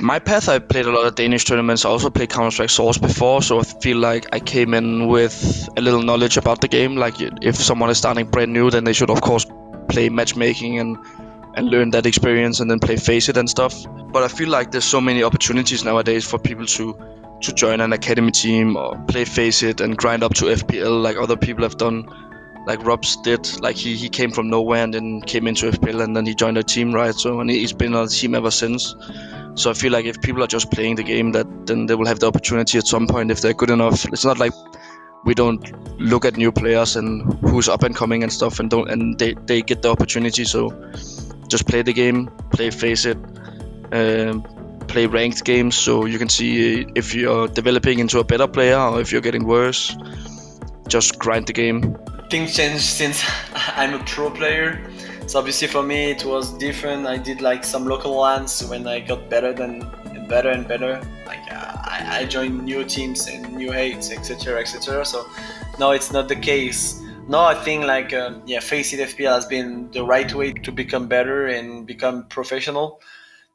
My path, I played a lot of Danish tournaments. I also played Counter-Strike Source before, so I feel like I came in with a little knowledge about the game. Like if someone is starting brand new, then they should of course play matchmaking and learn that experience and then play Face It and stuff. But I feel like there's so many opportunities nowadays for people to join an academy team or play Face It and grind up to FPL like other people have done. Like Rob's did. Like he came from nowhere and then came into FPL and then he joined a team, right? So and he's been on the team ever since. So I feel like if people are just playing the game, that then they will have the opportunity at some point if they're good enough. It's not like we don't look at new players and who's up and coming and stuff, and they get the opportunity. So just play the game, play Face It, um, play ranked games, so you can see if you're developing into a better player or if you're getting worse. Just grind the game. Things changed since I'm a pro player. So obviously for me it was different. I did like some local lands when I got better and better. Like I joined new teams and new hates, etc., etc. So no, it's not the case. No, I think like Face It FPL has been the right way to become better and become professional.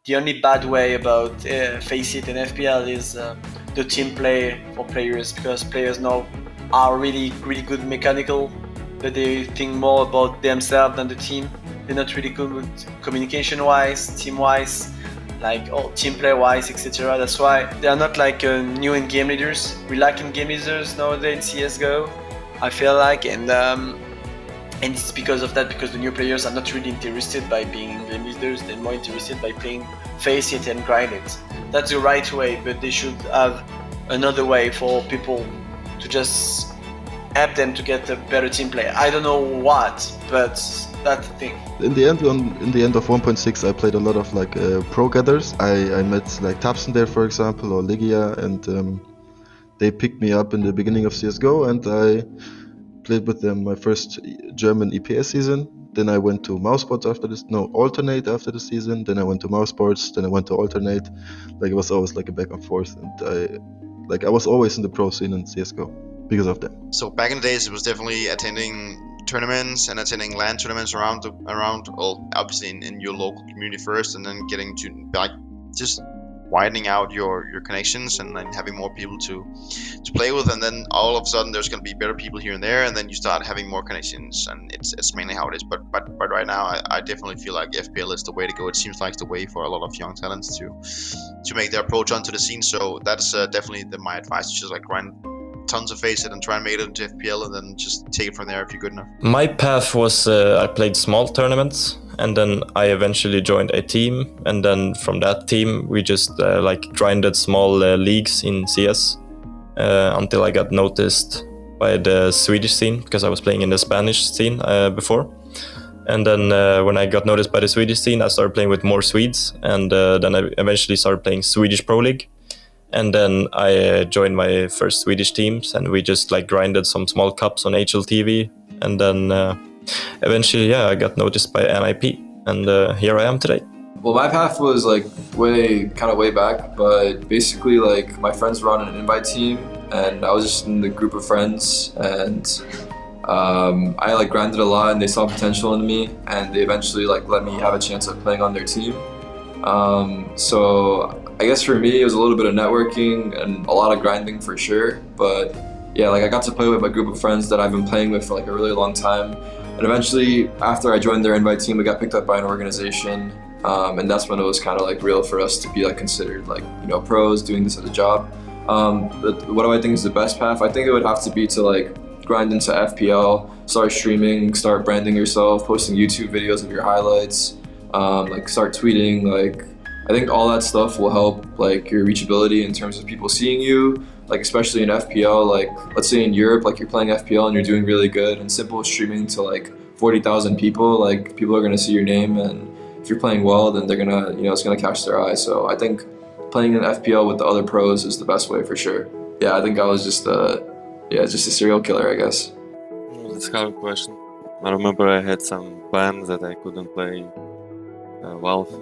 The only bad way about Face It and FPL is the team play for players, because players now are really good mechanical, but they think more about themselves than the team. They're not really good communication wise, team wise, like team play wise, etc. That's why they are not like new in game leaders. We lack in game leaders nowadays in CSGO, I feel like, and it's because of that, because the new players are not really interested by being game leaders. They're more interested by playing Face It and grind it. That's the right way, but they should have another way for people to just help them to get a better team play. I don't know what, but that's the thing. In the end of 1.6, I played a lot of like pro gathers. I met like Tapson there, for example, or Ligia, and they picked me up in the beginning of CS:GO, and I played with them my first German EPS season. Then I went to Mousesports Alternate after the season. Then I went to Mousesports. Then I went to Alternate. Like it was always like a back and forth, and I was always in the pro scene in CS:GO because of that. So back in the days, it was definitely attending tournaments and attending LAN tournaments around. Well, obviously in your local community first, and then getting to like just widening out your connections and then having more people to play with, and then all of a sudden there's going to be better people here and there, and then you start having more connections, and it's mainly how it is. But right now I definitely feel like FPL is the way to go. It seems like the way for a lot of young talents to make their approach onto the scene. So that's definitely my advice, just like grind tons of Face It and try and make it into FPL, and then just take it from there if you're good enough. My path was I played small tournaments, and then I eventually joined a team, and then from that team we just like grinded small leagues in CS until I got noticed by the Swedish scene, because I was playing in the Spanish scene before. And then when I got noticed by the Swedish scene, I started playing with more Swedes, and then I eventually started playing Swedish Pro League. And then I joined my first Swedish teams, and we just like grinded some small cups on HLTV. And then eventually, I got noticed by NIP, and here I am today. Well, my path was like way back, but basically like my friends were on an invite team, and I was just in the group of friends, and I like grinded a lot, and they saw potential in me, and they eventually like let me have a chance of playing on their team. So I guess for me, it was a little bit of networking and a lot of grinding for sure. But yeah, like I got to play with a group of friends that I've been playing with for like a really long time. And eventually, after I joined their invite team, we got picked up by an organization. And that's when it was kind of like real for us to be like considered like, pros doing this as a job. But what do I think is the best path? I think it would have to be to like grind into FPL, start streaming, start branding yourself, posting YouTube videos of your highlights, like start tweeting. Like I think all that stuff will help like your reachability in terms of people seeing you, like especially in FPL. Like let's say in Europe, like you're playing FPL and you're doing really good, and S1mple streaming to like 40,000 people, like people are gonna see your name, and if you're playing well, then they're gonna, it's gonna catch their eye. So I think playing in FPL with the other pros is the best way for sure. Yeah, I think I was just a serial killer, I guess. That's a hard question. I remember I had some plans that I couldn't play Valve.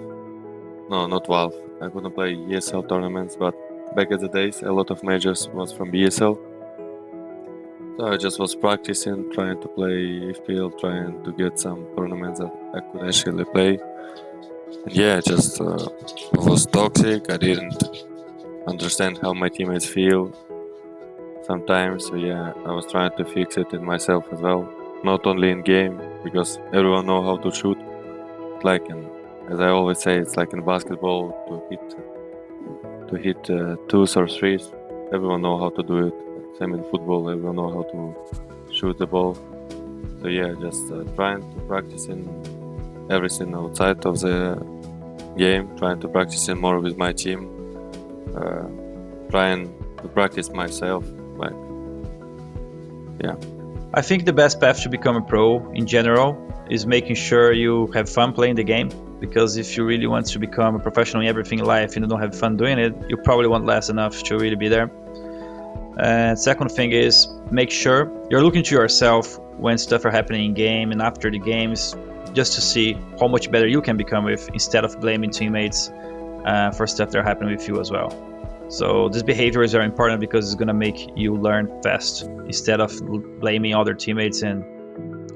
No, not Valve. I couldn't play ESL tournaments, but back in the days, a lot of majors was from ESL. So I just was practicing, trying to play FPL, trying to get some tournaments that I could actually play. Yeah, just it was toxic. I didn't understand how my teammates feel sometimes. So yeah, I was trying to fix it in myself as well, not only in game, because everyone know how to shoot. Like as I always say, it's like in basketball to hit twos or threes. Everyone know how to do it. Same in football, everyone know how to shoot the ball. So yeah, just trying to practice in everything outside of the game, trying to practice in more with my team, trying to practice myself. Like, yeah. I think the best path to become a pro in general is making sure you have fun playing the game. Because if you really want to become a professional in everything in life and you don't have fun doing it, you probably won't last enough to really be there. And second thing is make sure you're looking to yourself when stuff are happening in game and after the games, just to see how much better you can become with, instead of blaming teammates for stuff that are happening with you as well. So these behaviors are important because it's going to make you learn fast instead of blaming other teammates and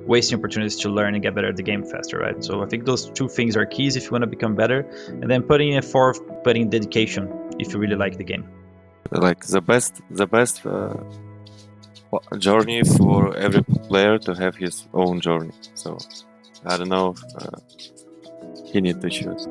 wasting opportunities to learn and get better at the game faster, right? So I think those two things are keys if you want to become better, and then putting dedication if you really like the game. Like the best journey for every player to have his own journey. So I don't know if he need to choose.